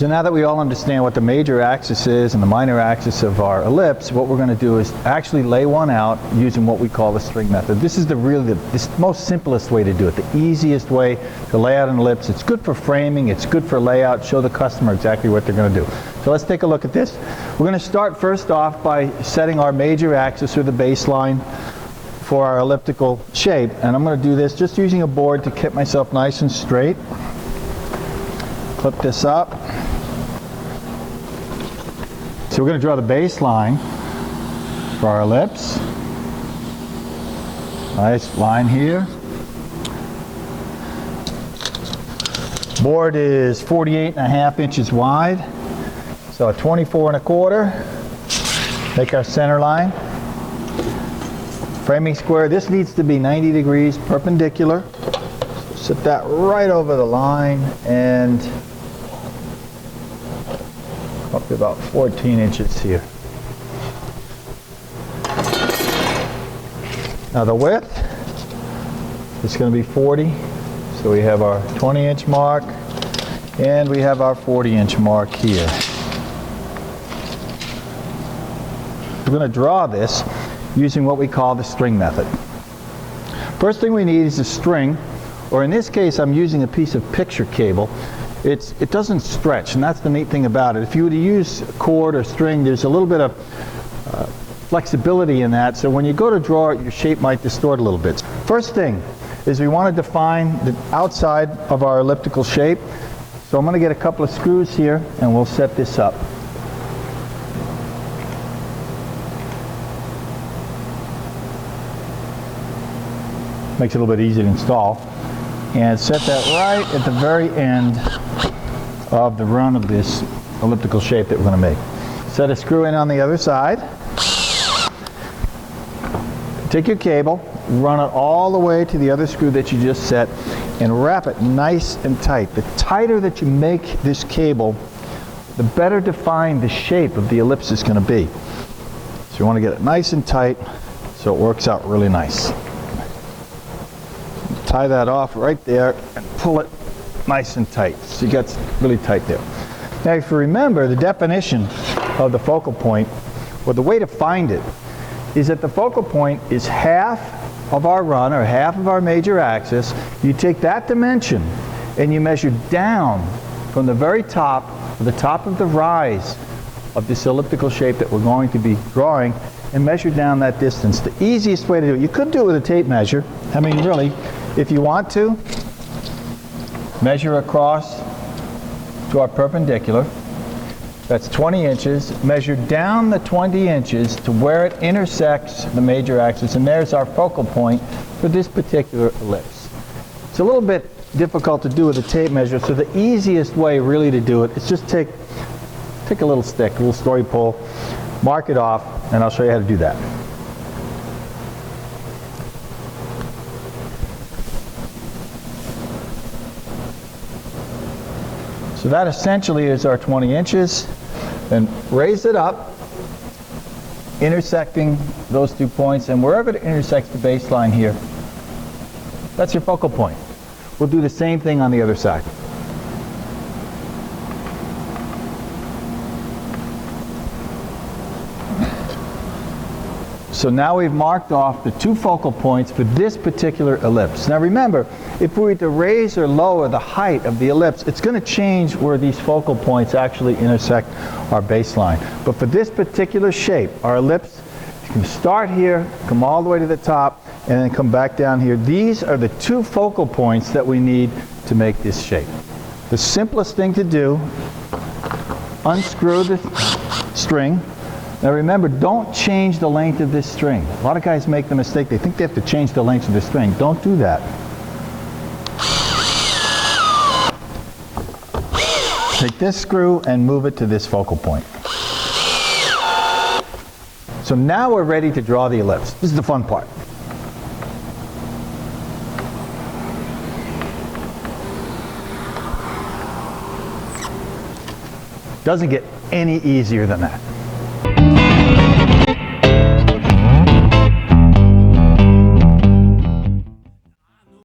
So now that we all understand what the major axis is and the minor axis of our ellipse, what we're going to do is actually lay one out using what we call the string method. This is the most simplest way to do it, the easiest way to lay out an ellipse. It's good for framing, it's good for layout, show the customer exactly what they're going to do. So let's take a look at this. We're going to start first off by setting our major axis, or the baseline, for our elliptical shape. And I'm going to do this just using a board to keep myself nice and straight. Clip this up. So we're going to draw the baseline for our ellipse. Nice line here. Board is 48.5 inches wide. So a 24 1/4. Make our center line. Framing square. This needs to be 90 degrees perpendicular. So set that right over the line and up to about 14 inches here. Now the width is going to be 40. So we have our 20-inch mark and we have our 40-inch mark here. We're going to draw this using what we call the string method. First thing we need is a string, or in this case I'm using a piece of picture cable. It doesn't stretch, and that's the neat thing about it. If you were to use cord or string, there's a little bit of flexibility in that, so when you go to draw it, your shape might distort a little bit. First thing is we want to define the outside of our elliptical shape. So I'm going to get a couple of screws here and we'll set this up. Makes it a little bit easier to install. And set that right at the very end of the run of this elliptical shape that we're going to make. Set a screw in on the other side. Take your cable, run it all the way to the other screw that you just set, and wrap it nice and tight. The tighter that you make this cable, the better defined the shape of the ellipse is going to be. So you want to get it nice and tight so it works out really nice. Tie that off right there and pull it nice and tight. So you got really tight there. Now if you remember, the definition of the focal point, or the way to find it, is that the focal point is half of our run, or half of our major axis. You take that dimension and you measure down from the very top, the top of the rise of this elliptical shape that we're going to be drawing, and measure down that distance. The easiest way to do it, you could do it with a tape measure. I mean, really, if you want to, measure across to our perpendicular. That's 20 inches. Measure down the 20 inches to where it intersects the major axis, and there's our focal point for this particular ellipse. It's a little bit difficult to do with a tape measure, so the easiest way really to do it is just take a little stick, a little story pole, mark it off, and I'll show you how to do that. So that essentially is our 20 inches. Then raise it up, intersecting those 2 points, and wherever it intersects the baseline here, that's your focal point. We'll do the same thing on the other side. So now we've marked off the 2 focal points for this particular ellipse. Now remember, if we were to raise or lower the height of the ellipse, it's going to change where these focal points actually intersect our baseline. But for this particular shape, our ellipse, you can start here, come all the way to the top, and then come back down here. These are the 2 focal points that we need to make this shape. The simplest thing to do, unscrew the string. Now remember, don't change the length of this string. A lot of guys make the mistake, they think they have to change the length of the string. Don't do that. Take this screw and move it to this focal point. So now we're ready to draw the ellipse. This is the fun part. Doesn't get any easier than that.